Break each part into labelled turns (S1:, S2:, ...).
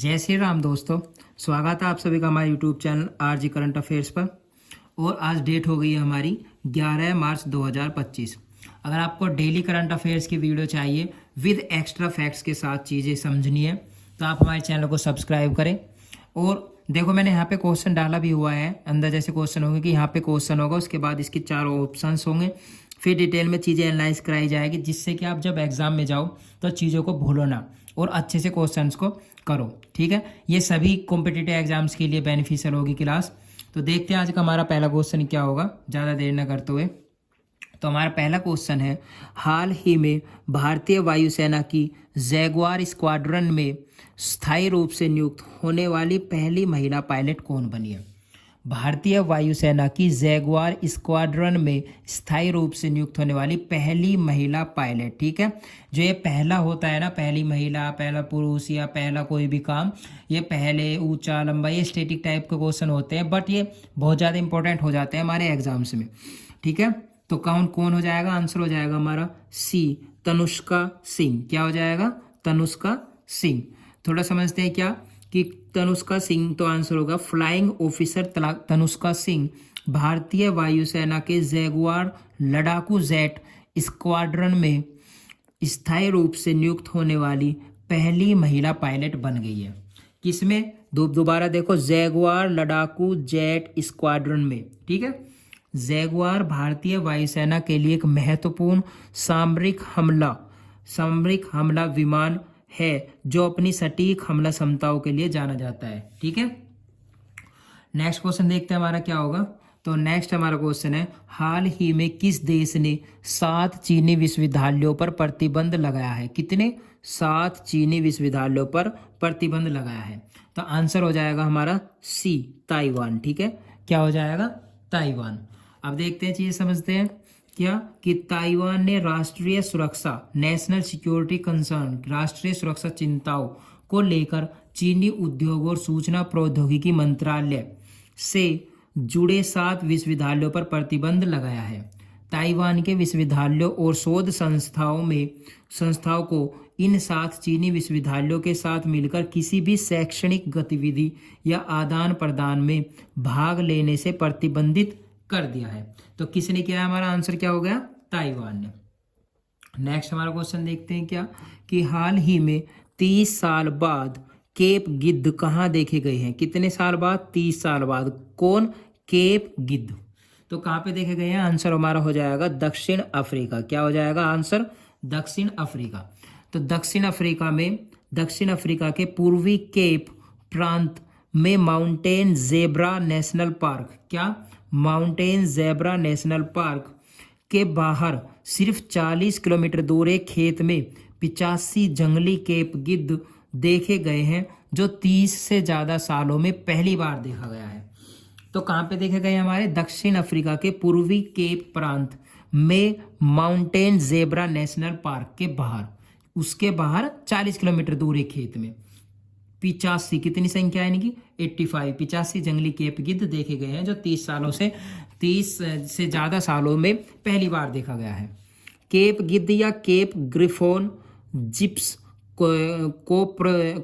S1: जय श्री राम दोस्तों। स्वागत है आप सभी का हमारे YouTube channel RG current affairs पर। और आज डेट हो गई है हमारी 11 मार्च 2025। अगर आपको डेली करंट अफेयर्स की वीडियो चाहिए विद एक्स्ट्रा फैक्ट्स के साथ चीज़ें समझनी है तो आप हमारे चैनल को सब्सक्राइब करें। और देखो मैंने यहाँ पे क्वेश्चन डाला भी हुआ है, अंदर जैसे क्वेश्चन होंगे कि यहाँ पे क्वेश्चन होगा, उसके बाद इसके 4 ऑप्शंस होंगे, फिर डिटेल में चीज़ें एनालाइज कराई जाएगी, जिससे कि आप जब एग्जाम में जाओ तो चीज़ों को भूलो ना और अच्छे से क्वेश्चंस को करो। ठीक है, ये सभी कॉम्पिटिटिव एग्जाम्स के लिए बेनिफिशियल होगी क्लास। तो देखते हैं आज का हमारा पहला क्वेश्चन क्या होगा, ज़्यादा देर न करते हुए। तो हमारा पहला क्वेश्चन है, हाल ही में भारतीय वायुसेना की जैगुआर स्क्वाड्रन में स्थायी रूप से नियुक्त होने वाली पहली महिला पायलट कौन बनी है? भारतीय वायुसेना की जैगुआर स्क्वाड्रन में स्थायी रूप से नियुक्त होने वाली पहली महिला पायलट। ठीक है, जो ये पहला होता है ना, पहली महिला, पहला पुरुष या पहला कोई भी काम, ये पहले, ऊंचा, लंबा, ये स्टैटिक टाइप के क्वेश्चन होते हैं, बट ये बहुत ज़्यादा इंपॉर्टेंट हो जाते हैं हमारे एग्जाम्स में। ठीक है, तो कौन हो जाएगा? आंसर हो जाएगा हमारा सी, तनुष्का सिंह। क्या हो जाएगा? तनुष्का सिंह। थोड़ा समझते हैं क्या कि तनुष्का सिंह, तो आंसर होगा फ्लाइंग ऑफिसर तनुष्का सिंह भारतीय वायुसेना के जैगुआर लड़ाकू जेट स्क्वाड्रन में स्थायी रूप से नियुक्त होने वाली पहली महिला पायलट बन गई है। किसमें? दोबारा देखो, जैगुआर लड़ाकू जेट स्क्वाड्रन में। ठीक है, जैगुआर भारतीय वायुसेना के लिए एक महत्वपूर्ण सामरिक हमला विमान है जो अपनी सटीक हमला क्षमताओं के लिए जाना जाता है। ठीक है, नेक्स्ट क्वेश्चन देखते हैं हमारा क्या होगा। तो नेक्स्ट हमारा क्वेश्चन है, हाल ही में किस देश ने 7 चीनी विश्वविद्यालयों पर प्रतिबंध लगाया है? कितने? 7 चीनी विश्वविद्यालयों पर प्रतिबंध लगाया है। तो आंसर हो जाएगा हमारा सी, ताइवान। ठीक है, क्या हो जाएगा? ताइवान। अब देखते हैं, चीजें समझते हैं क्या कि ताइवान ने राष्ट्रीय सुरक्षा, नेशनल सिक्योरिटी कंसर्न, राष्ट्रीय सुरक्षा चिंताओं को लेकर चीनी उद्योग और सूचना प्रौद्योगिकी मंत्रालय से जुड़े 7 विश्वविद्यालयों पर प्रतिबंध लगाया है। ताइवान के विश्वविद्यालयों और शोध संस्थाओं को इन 7 चीनी विश्वविद्यालयों के साथ मिलकर किसी भी शैक्षणिक गतिविधि या आदान प्रदान में भाग लेने से प्रतिबंधित कर दिया है। तो किसने किया? हमारा आंसर क्या हो गया? ताइवान ने। नेक्स्ट हमारा क्वेश्चन देखते हैं क्या कि हाल ही में 30 साल बाद केप गिद्ध कहाँ देखे गए हैं? कितने साल बाद? 30 साल बाद। कौन? केप गिद्ध। तो कहाँ पे देखे गए हैं? आंसर हमारा हो जाएगा दक्षिण अफ्रीका। क्या हो जाएगा आंसर? दक्षिण अफ्रीका। तो दक्षिण अफ्रीका के पूर्वी केप प्रांत में माउंटेन जेब्रा नेशनल पार्क, क्या? माउंटेन जेब्रा नेशनल पार्क के बाहर सिर्फ 40 किलोमीटर दूर एक खेत में 85 जंगली केप गिद्ध देखे गए हैं, जो 30 से ज्यादा सालों में पहली बार देखा गया है। तो कहाँ पे देखे गए? हमारे दक्षिण अफ्रीका के पूर्वी केप प्रांत में माउंटेन जेब्रा नेशनल पार्क के बाहर, उसके बाहर 40 किलोमीटर दूर एक खेत में 85, कितनी संख्या है इनकी? 85 जंगली केप गिद्ध देखे गए हैं, जो 30 से ज्यादा सालों में पहली बार देखा गया है। केप गिद्ध या केप ग्रिफोन जिप्स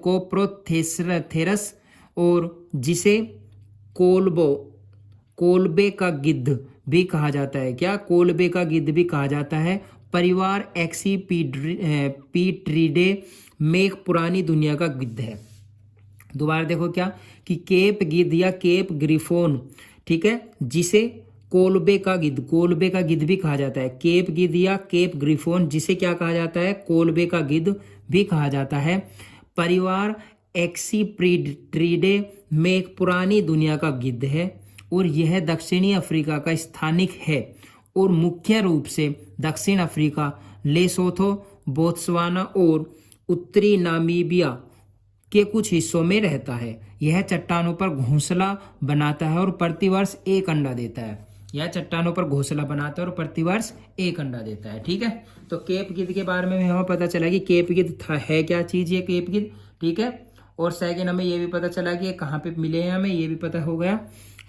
S1: कोप्रोथेरस और जिसे कोलबे का गिद्ध भी कहा जाता है, क्या? कोलबे का गिद्ध भी कहा जाता है, परिवार एक्सीपीट्रिडे में एक पुरानी दुनिया का गिद्ध है। दोबारा देखो क्या कि केप गिद्ध या केप ग्रिफोन, ठीक है, जिसे कोलबे का गिद्ध भी कहा जाता है। केप गिद्ध या केप ग्रिफोन, जिसे क्या कहा जाता है? कोलबे का गिद्ध भी कहा जाता है, परिवार एक्सीप्रिड्रिडे में एक पुरानी दुनिया का गिद्ध है और यह दक्षिणी अफ्रीका का स्थानिक है और मुख्य रूप से दक्षिण अफ्रीका, लेसोथो, बोत्सवाना और उत्तरी नामीबिया के कुछ हिस्सों में रहता है। यह चट्टानों पर घोंसला बनाता है और प्रतिवर्ष एक अंडा देता है। यह चट्टानों पर घोंसला बनाता है और प्रतिवर्ष एक अंडा देता है। ठीक है, तो केप गिद्ध के बारे में हमें पता चला कि केप गिद्ध है क्या चीज, ये केप गिद्ध। ठीक है, और सेकेंड हमें ये भी पता चला कि कहाँ पे मिले हैं, हमें ये भी पता हो गया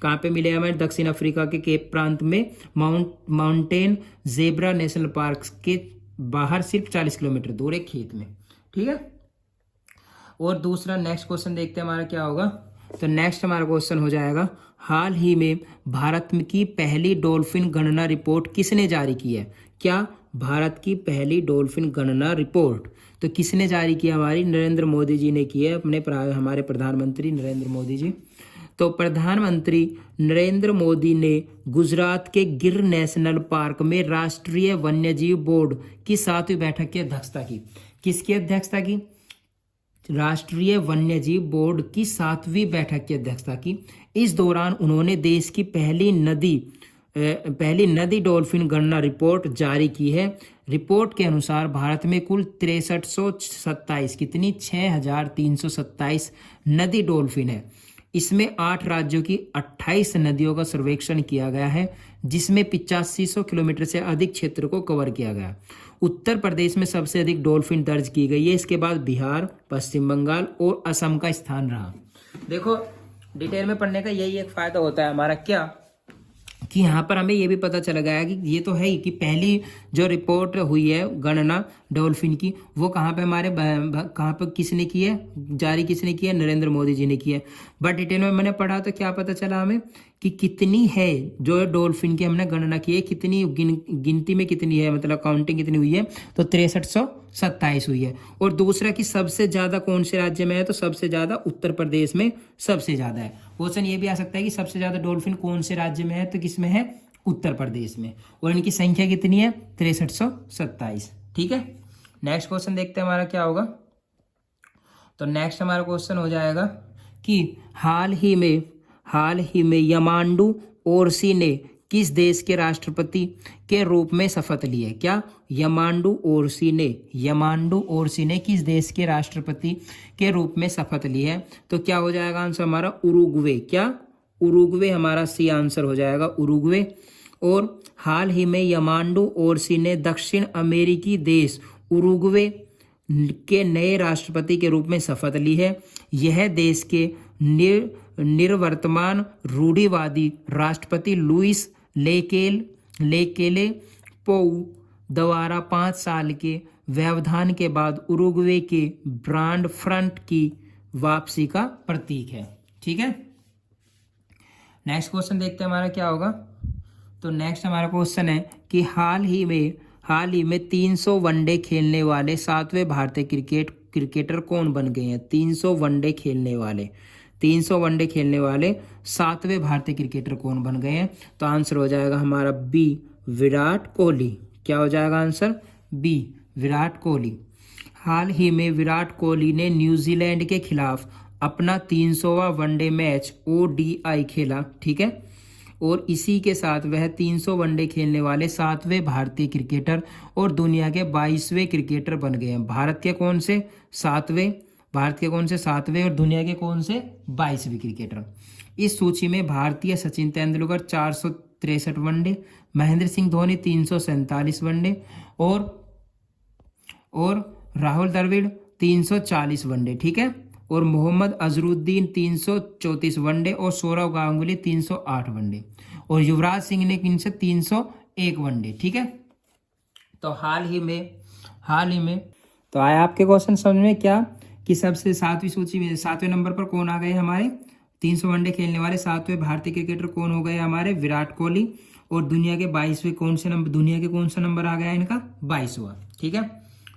S1: कहाँ पे मिले हमारे दक्षिण अफ्रीका के केप प्रांत में माउंटेन जेब्रा नेशनल पार्क के बाहर सिर्फ 40 किलोमीटर दूर एक खेत में। ठीक है, और दूसरा नेक्स्ट क्वेश्चन देखते हैं हमारा क्या होगा। तो नेक्स्ट हमारा क्वेश्चन हो जाएगा, हाल ही में भारत की पहली डॉल्फिन गणना रिपोर्ट किसने जारी की है? क्या भारत की पहली डॉल्फिन गणना रिपोर्ट तो किसने जारी की? हमारी नरेंद्र मोदी जी ने की है, हमारे प्रधानमंत्री नरेंद्र मोदी जी। तो प्रधानमंत्री नरेंद्र मोदी ने गुजरात के गिर नेशनल पार्क में राष्ट्रीय वन्यजीव बोर्ड की 7वीं बैठक की अध्यक्षता की। किसकी अध्यक्षता की? राष्ट्रीय वन्यजीव बोर्ड की 7वीं बैठक की अध्यक्षता की। इस दौरान उन्होंने देश की पहली नदी डॉल्फिन गणना रिपोर्ट जारी की है। रिपोर्ट के अनुसार भारत में कुल 6327 कितनी 6327 नदी डॉल्फिन है। इसमें 8 राज्यों की 28 नदियों का सर्वेक्षण किया गया है, जिसमें 8500 किलोमीटर से अधिक क्षेत्र को कवर किया गया। उत्तर प्रदेश में सबसे अधिक डॉल्फिन दर्ज की गई है। इसके बाद बिहार, पश्चिम बंगाल और असम का स्थान रहा। देखो, डिटेल में पढ़ने का यही एक फायदा होता है हमारा, क्या कि यहाँ पर हमें ये भी पता चला गया कि ये तो है ही कि पहली जो रिपोर्ट हुई है गणना डॉल्फिन की, वो कहाँ पे हमारे कहाँ पे किसने की है, जारी किसने की है? नरेंद्र मोदी जी ने की है। बट डिटेल में मैंने पढ़ा तो क्या पता चला हमें कि कितनी है जो डॉल्फिन की हमने गणना की है, कितनी गिनती में कितनी है, मतलब काउंटिंग कितनी हुई है, तो 6327 हुई है। और दूसरा कि सबसे ज्यादा कौन से राज्य में है? तो सबसे ज्यादा उत्तर प्रदेश में सबसे ज्यादा है। क्वेश्चन ये भी आ सकता है कि सबसे ज्यादा डॉल्फिन कौन से राज्य में है? तो किसमें है? उत्तर प्रदेश में। और इनकी संख्या कितनी है? 6327। ठीक है, नेक्स्ट क्वेश्चन देखते हैं हमारा क्या होगा। तो नेक्स्ट हमारा क्वेश्चन हो जाएगा कि हाल ही में यमांडू ओरसी ने किस देश के राष्ट्रपति के रूप में शपथ ली है? क्या यमांडू ओरसी ने किस देश के राष्ट्रपति के रूप में शपथ ली है? तो क्या हो जाएगा आंसर हमारा? उरुग्वे। क्या? उरुग्वे हमारा सी आंसर हो जाएगा, उरुग्वे। और हाल ही में यमांडू ओरसी ने दक्षिण अमेरिकी देश उरुग्वे के नए राष्ट्रपति के रूप में शपथ ली है। यह देश के निर्वर्तमान रूढ़िवादी राष्ट्रपति लुइस लेकेले पोउ द्वारा 5 साल के व्यवधान के बाद उरुग्वे के ब्रांड फ्रंट की वापसी का प्रतीक है। ठीक है, नेक्स्ट क्वेश्चन देखते हैं हमारा क्या होगा। तो नेक्स्ट हमारा क्वेश्चन है कि हाल ही में 300 वनडे खेलने वाले 7वें भारतीय क्रिकेटर कौन बन गए हैं? 300 वनडे खेलने वाले 7वें भारतीय क्रिकेटर कौन बन गए हैं? तो आंसर हो जाएगा हमारा बी, विराट कोहली। क्या हो जाएगा आंसर? बी, विराट कोहली। हाल ही में विराट कोहली ने न्यूजीलैंड के खिलाफ अपना 300वां वनडे मैच ODI खेला। ठीक है, और इसी के साथ वह 300 वनडे खेलने वाले 7वें भारतीय क्रिकेटर और दुनिया के 22वें क्रिकेटर बन गए हैं। भारत के कौन से 7वें और दुनिया के कौन से 22वें क्रिकेटर? इस सूची में भारतीय सचिन तेंदुलकर 463 वनडे, महेंद्र सिंह धोनी 347 वनडे और राहुल द्रविड़ 340 वनडे। ठीक है, और मोहम्मद अजरुद्दीन 334 वनडे और सौरव गांगुली 308 वनडे और युवराज सिंह ने किनसे 301 वनडे। ठीक है, तो हाल ही में तो आया आपके क्वेश्चन समझ में क्या कि सबसे 7वीं सूची में 7वें नंबर पर कौन आ गए हमारे? 300 वनडे खेलने वाले 7वें भारतीय क्रिकेटर कौन हो गए हमारे? विराट कोहली। और दुनिया के 22वें कौन से नंबर आ गया इनका? 22वां। ठीक है,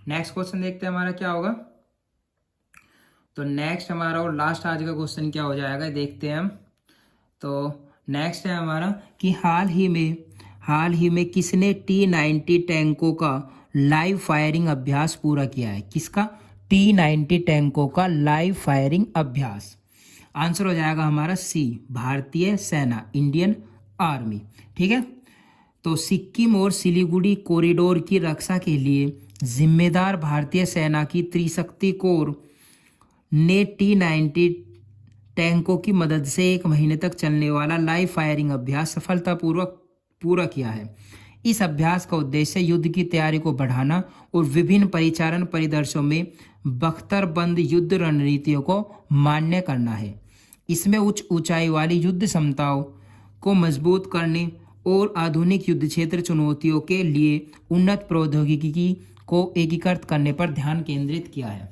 S1: नेक्स्ट क्वेश्चन देखते हैं हमारा क्या होगा। तो नेक्स्ट हमारा और लास्ट आज का क्वेश्चन क्या हो जाएगा देखते हैं हम। तो नेक्स्ट है हमारा कि हाल ही में किसने T-90 टैंकों का लाइव फायरिंग अभ्यास पूरा किया है? किसका? T-90 टैंकों का लाइव फायरिंग अभ्यास। आंसर हो जाएगा हमारा सी, भारतीय सेना, इंडियन आर्मी। ठीक है, तो सिक्किम और सिलीगुड़ी कॉरिडोर की रक्षा के लिए जिम्मेदार भारतीय सेना की त्रिशक्ति कोर ने T-90 टैंकों की मदद से 1 महीने तक चलने वाला लाइव फायरिंग अभ्यास सफलतापूर्वक पूरा किया है। इस अभ्यास का उद्देश्य युद्ध की तैयारी को बढ़ाना और विभिन्न परिचालन परिदृश्यों में बख्तरबंद युद्ध रणनीतियों को मान्य करना है। इसमें उच्च ऊंचाई वाली युद्ध क्षमताओं को मजबूत करने और आधुनिक युद्ध क्षेत्र चुनौतियों के लिए उन्नत प्रौद्योगिकी को एकीकृत करने पर ध्यान केंद्रित किया है।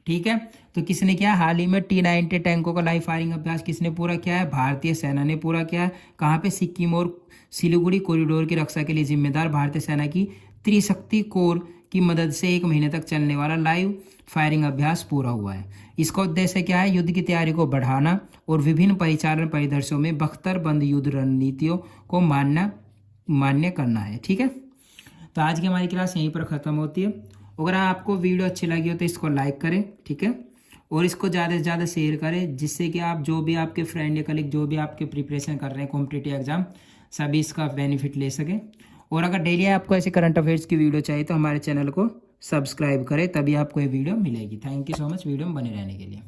S1: ठीक है, तो किसने किया? हाल ही में T-90 टैंकों का लाइव फायरिंग अभ्यास किसने पूरा किया है? भारतीय सेना ने पूरा किया है। कहाँ पे? सिक्किम और सिलीगुड़ी कॉरिडोर की रक्षा के लिए जिम्मेदार भारतीय सेना की त्रिशक्ति कोर की मदद से 1 महीने तक चलने वाला लाइव फायरिंग अभ्यास पूरा हुआ है। इसका उद्देश्य क्या है? युद्ध की तैयारी को बढ़ाना और विभिन्न परिचालन परिदृश्यों में बख्तरबंद युद्ध रणनीतियों को मान्य करना है। ठीक है, तो आज की हमारी क्लास यहीं पर ख़त्म होती है। अगर आपको वीडियो अच्छी लगी हो तो इसको लाइक करें, ठीक है, और इसको ज़्यादा से ज़्यादा शेयर करें, जिससे कि आप जो भी आपके फ्रेंड या कलीग जो भी आपके प्रिपरेशन कर रहे हैं कॉम्पिटिटिव एग्जाम, सभी इसका बेनिफिट ले सकें। और अगर डेली आपको ऐसे करंट अफेयर्स की वीडियो चाहिए तो हमारे चैनल को सब्सक्राइब करें, तभी आपको ये वीडियो मिलेगी। Thank you so much video में बने रहने के लिए।